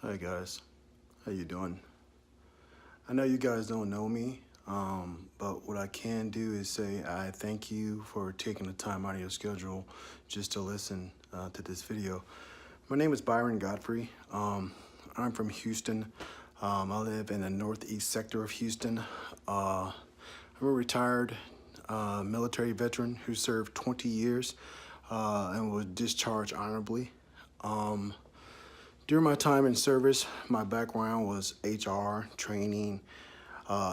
Hi guys, how you doing? I know you guys don't know me, but what I can do is say I thank you for taking the time out of your schedule just to listen to this video. My name is Byron Godfrey. I'm from Houston. I live in the northeast sector of Houston. I'm a retired military veteran who served 20 years and was discharged honorably. During my time in service, my background was HR, training,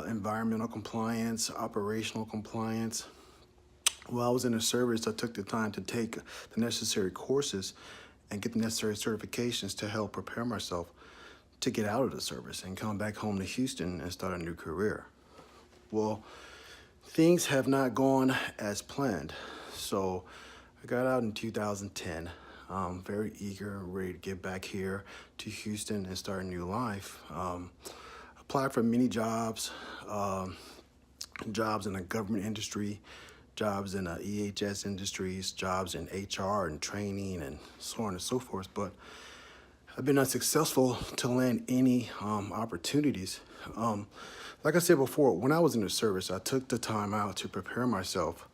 environmental compliance, operational compliance. While I was in the service, I took the time to take the necessary courses and get the necessary certifications to help prepare myself to get out of the service and come back home to Houston and start a new career. Well, things have not gone as planned. So I got out in 2010. I'm very eager, ready to get back here to Houston and start a new life. Applied for many jobs, jobs in the government industry, jobs in the EHS industries, jobs in HR and training and so on and so forth. But I've been unsuccessful to land any opportunities. Like I said before, when I was in the service, I took the time out to prepare myself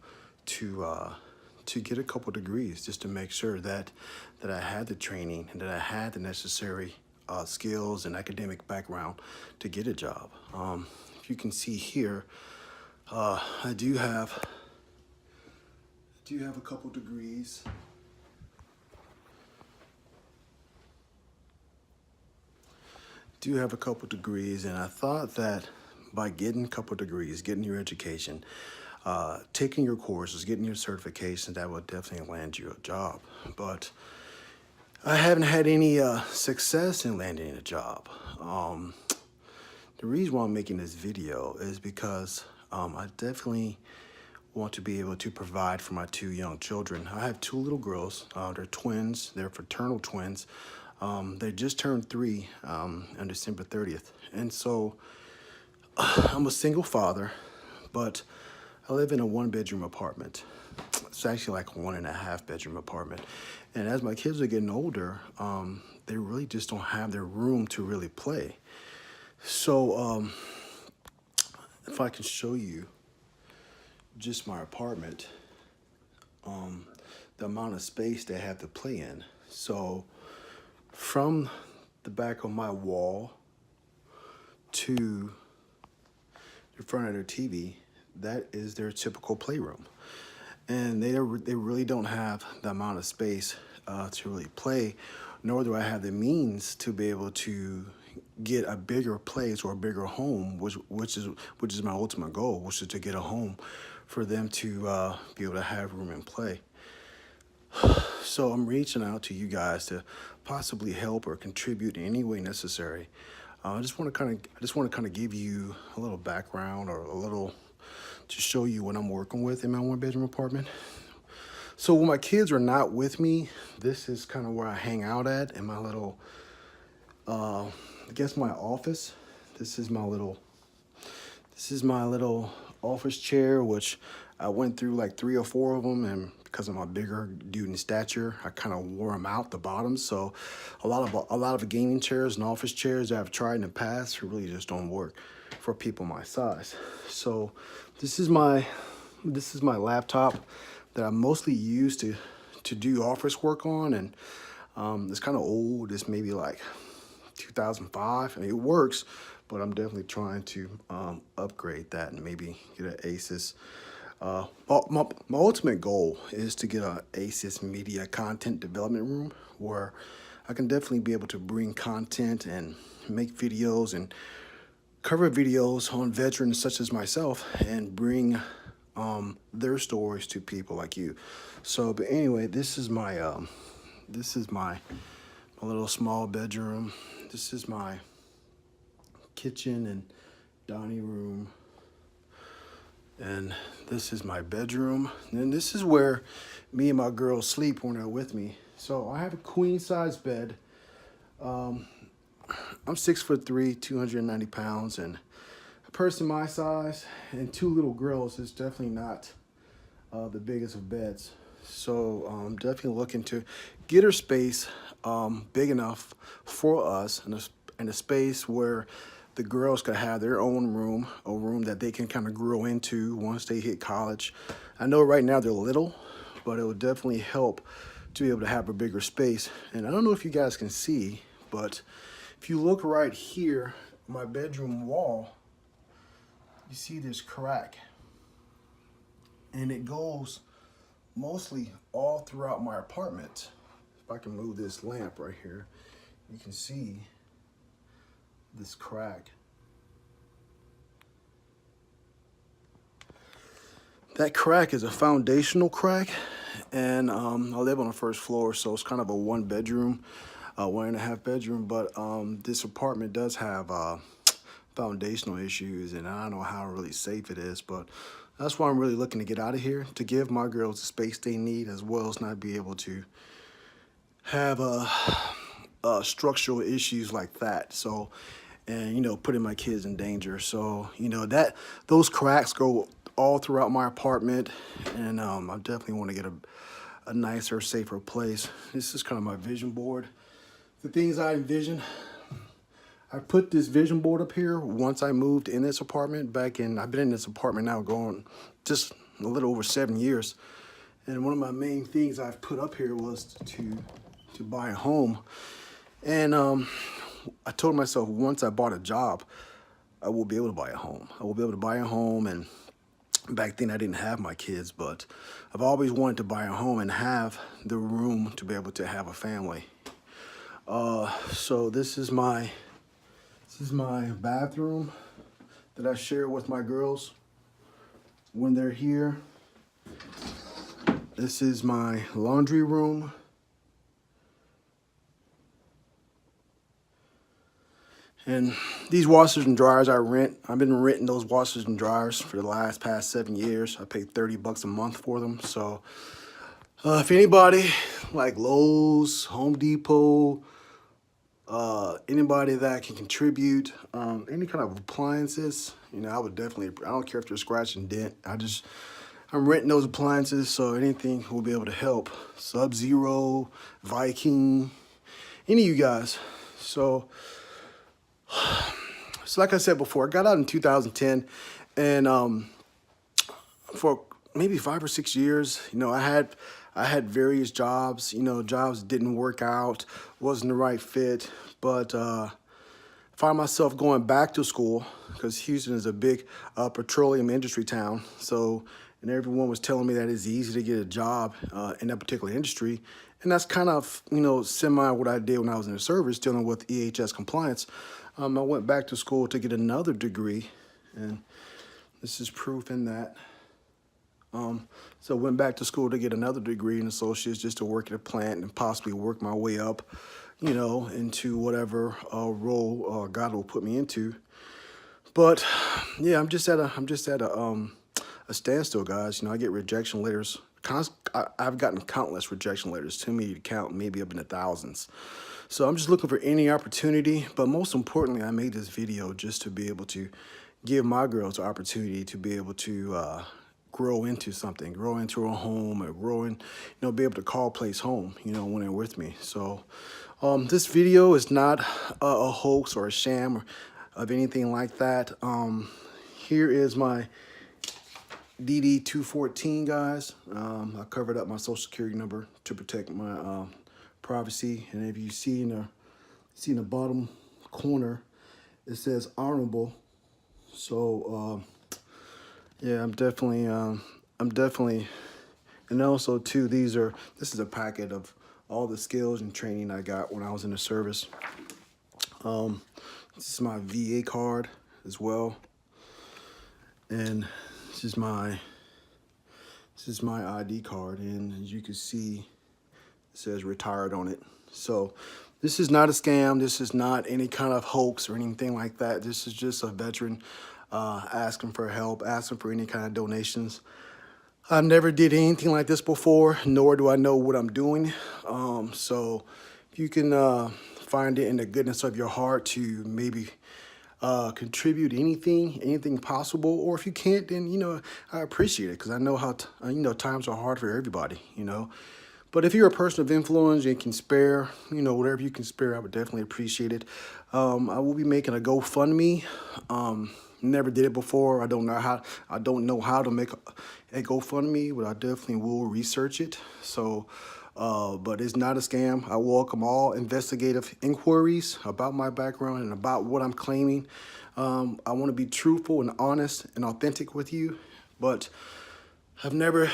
to get a couple degrees just to make sure that I had the training and that I had the necessary skills and academic background to get a job. If you can see here, I do have a couple degrees. And I thought that by getting a couple degrees, getting your education, taking your courses, getting your certifications, that will definitely land you a job. But I haven't had any success in landing a job. The reason why I'm making this video is because I definitely want to be able to provide for my two young children. I have two little girls. They're twins. They're fraternal twins. They just turned 3 on December 30th. And so I'm a single father, but I live in a 1-bedroom apartment. It's actually like a 1.5-bedroom apartment. And as my kids are getting older, they really just don't have their room to really play. So if I can show you just my apartment, the amount of space they have to play in. So from the back of my wall to the front of their TV, that is their typical playroom. And they really don't have the amount of space to really play, nor do I have the means to be able to get a bigger place or a bigger home, which is my ultimate goal, which is to get a home for them to be able to have room and play. So I'm reaching out to you guys to possibly help or contribute in any way necessary. I just want to kind of give you a little background or a little to show you what I'm working with in my 1-bedroom apartment. So when my kids are not with me, this is kind of where I hang out at in my little, I guess my office. This is my little office chair, which I went through like 3 or 4 of them, and because I'm a bigger dude in stature, I kind of wore them out the bottom. So a lot of gaming chairs and office chairs that I've tried in the past really just don't work for people my size. So this is my laptop that I mostly use to do office work on, and it's kind of old. It's maybe like 2005. I mean, it works, but I'm definitely trying to upgrade that and maybe get an Asus. My ultimate goal is to get an Asus media content development room where I can definitely be able to bring content and make videos and cover videos on veterans such as myself and bring their stories to people like you. So, but anyway, this is my little small bedroom. This is my kitchen and dining room. And this is my bedroom. And this is where me and my girls sleep when they're with me. So I have a queen size bed. I'm 6'3", 290 pounds, and a person my size and 2 little girls is definitely not the biggest of beds. So I'm definitely looking to get her space big enough for us, and a space where the girls could have their own room, a room that they can kind of grow into once they hit college. I know right now they're little, but it would definitely help to be able to have a bigger space. And I don't know if you guys can see, but if you look right here, my bedroom wall, you see this crack. And it goes mostly all throughout my apartment. If I can move this lamp right here, you can see this crack. That crack is a foundational crack, and I live on the first floor, so it's kind of a one bedroom, 1.5 bedroom, but this apartment does have foundational issues, and I don't know how really safe it is, but that's why I'm really looking to get out of here, to give my girls the space they need, as well as not be able to have structural issues like that. So, and, you know, putting my kids in danger. So, you know, those cracks go all throughout my apartment, and I definitely want to get a nicer, safer place. This is kind of my vision board. The things I envision. I put this vision board up here once I moved in this apartment back in, I've been in this apartment now going just a little over 7 years. And one of my main things I've put up here was to buy a home. And I told myself once I bought a job, I will be able to buy a home. I will be able to buy a home. And back then I didn't have my kids, but I've always wanted to buy a home and have the room to be able to have a family. So this is my bathroom that I share with my girls when they're here. This is my laundry room. And these washers and dryers I rent. I've been renting those washers and dryers for the past 7 years. I pay $30 a month for them. So if anybody like Lowe's, Home Depot, anybody that can contribute any kind of appliances, you know, I would definitely, I don't care if they're scratch and dent. I'm renting those appliances, so anything will be able to help. Sub-Zero, Viking, any of you guys. So like I said before, I got out in 2010, and for maybe 5 or 6 years, you know, I had various jobs. You know, jobs didn't work out, wasn't the right fit, but find myself going back to school because Houston is a big petroleum industry town. So, and everyone was telling me that it's easy to get a job in that particular industry. And that's kind of, you know, semi what I did when I was in the service, dealing with EHS compliance. I went back to school to get another degree, and this is proof in that. So went back to school to get another degree in associates, just to work at a plant and possibly work my way up, you know, into whatever role God will put me into. But yeah, I'm just at a standstill, guys. You know, I get rejection letters. I've gotten countless rejection letters, too many to count, maybe up in the thousands. So I'm just looking for any opportunity. But most importantly, I made this video just to be able to give my girls the opportunity to be able to grow into something, grow into a home, or grow in, you know, be able to call a place home, you know, when they're with me. So this video is not a hoax or a sham or of anything like that. Here is my DD-214, guys. I covered up my social security number to protect my privacy. And if you see in the bottom corner, it says honorable. So yeah, I'm definitely, and also too, this is a packet of all the skills and training I got when I was in the service. This is my VA card as well, and this is my ID card, and as you can see, it says retired on it. So this is not a scam. This is not any kind of hoax or anything like that. This is just a veteran asking for help, asking for any kind of donations. I never did anything like this before, nor do I know what I'm doing. So if you can find it in the goodness of your heart to maybe contribute anything possible, or if you can't, then, you know, I appreciate it, because I know how, you know, times are hard for everybody, you know. But if you're a person of influence and can spare, you know, whatever you can spare, I would definitely appreciate it. I will be making a GoFundMe. Never did it before. I don't know how to make a GoFundMe, but I definitely will research it. So, but it's not a scam. I welcome all investigative inquiries about my background and about what I'm claiming. I want to be truthful and honest and authentic with you, but I've never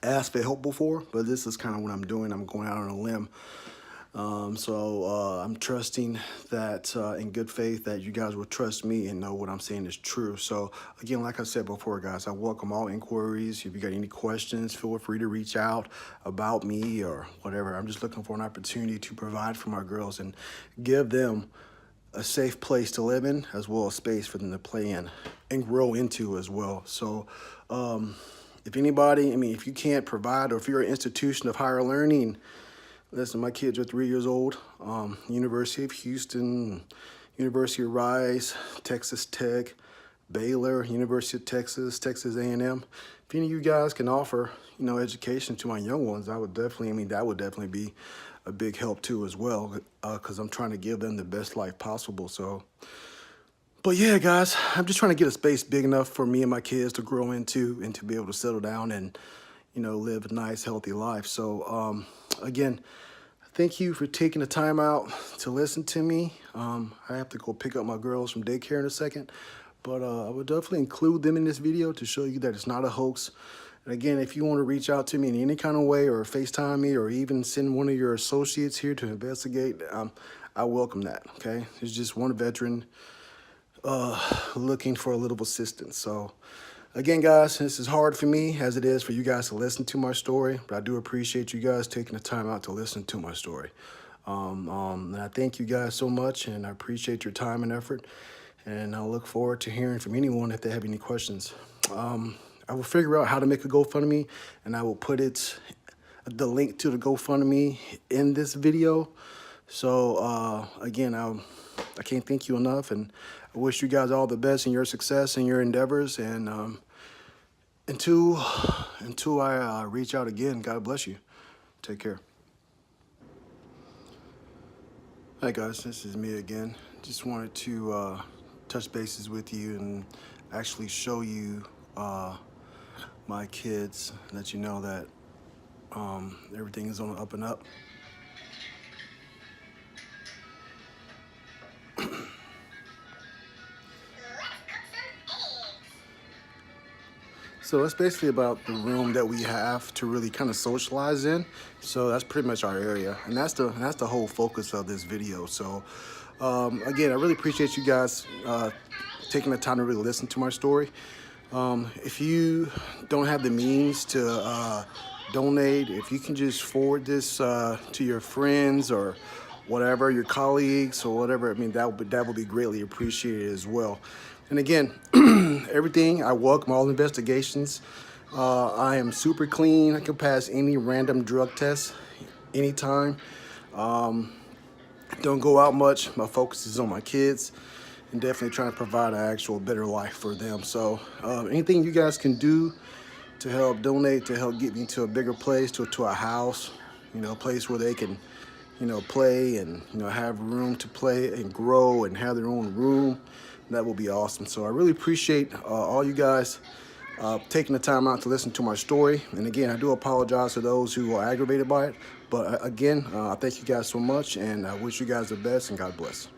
asked for help before, but this is kind of what I'm doing. I'm going out on a limb. I'm trusting that in good faith that you guys will trust me and know what I'm saying is true. So again, like I said before, guys, I welcome all inquiries. If you got any questions, feel free to reach out about me or whatever. I'm just looking for an opportunity to provide for my girls and give them a safe place to live in, as well as space for them to play in and grow into as well. So if anybody, if you can't provide, or if you're an institution of higher learning, listen, my kids are 3 years old. University of Houston, University of Rice, Texas Tech, Baylor, University of Texas, Texas A&M. If any of you guys can offer, education to my young ones, I would definitely, that would definitely be a big help too as well, because I'm trying to give them the best life possible. So, but yeah, guys, I'm just trying to get a space big enough for me and my kids to grow into and to be able to settle down and, live a nice, healthy life. So, again, thank you for taking the time out to listen to me. I have to go pick up my girls from daycare in a second, but I would definitely include them in this video to show you that it's not a hoax. And again, if you want to reach out to me in any kind of way, or FaceTime me, or even send one of your associates here to investigate, I welcome that, okay? It's just one veteran looking for a little assistance. So again, guys, this is hard for me as it is for you guys to listen to my story, but I do appreciate you guys taking the time out to listen to my story. And I thank you guys so much, and I appreciate your time and effort, and I look forward to hearing from anyone if they have any questions. I will figure out how to make a GoFundMe, and I will put the link to the GoFundMe in this video. So again, I can't thank you enough, and I wish you guys all the best in your success and your endeavors. And until I reach out again, God bless you. Take care. Hi guys, this is me again. Just wanted to touch bases with you and actually show you my kids, let you know that everything is on the up and up. So that's basically about the room that we have to really kind of socialize in. So that's pretty much our area, and that's the whole focus of this video. So again, I really appreciate you guys taking the time to really listen to my story. If you don't have the means to donate, if you can just forward this to your friends or whatever, your colleagues or whatever, that would be greatly appreciated as well. And again, everything, I welcome all investigations. I am super clean. I can pass any random drug test anytime. Don't go out much. My focus is on my kids and definitely trying to provide an actual better life for them. So anything you guys can do to help donate, to help get me to a bigger place, to a house, a place where they can, play and, have room to play and grow and have their own room, that will be awesome. So I really appreciate all you guys taking the time out to listen to my story. And again, I do apologize to those who are aggravated by it. But again, I thank you guys so much, and I wish you guys the best, and God bless.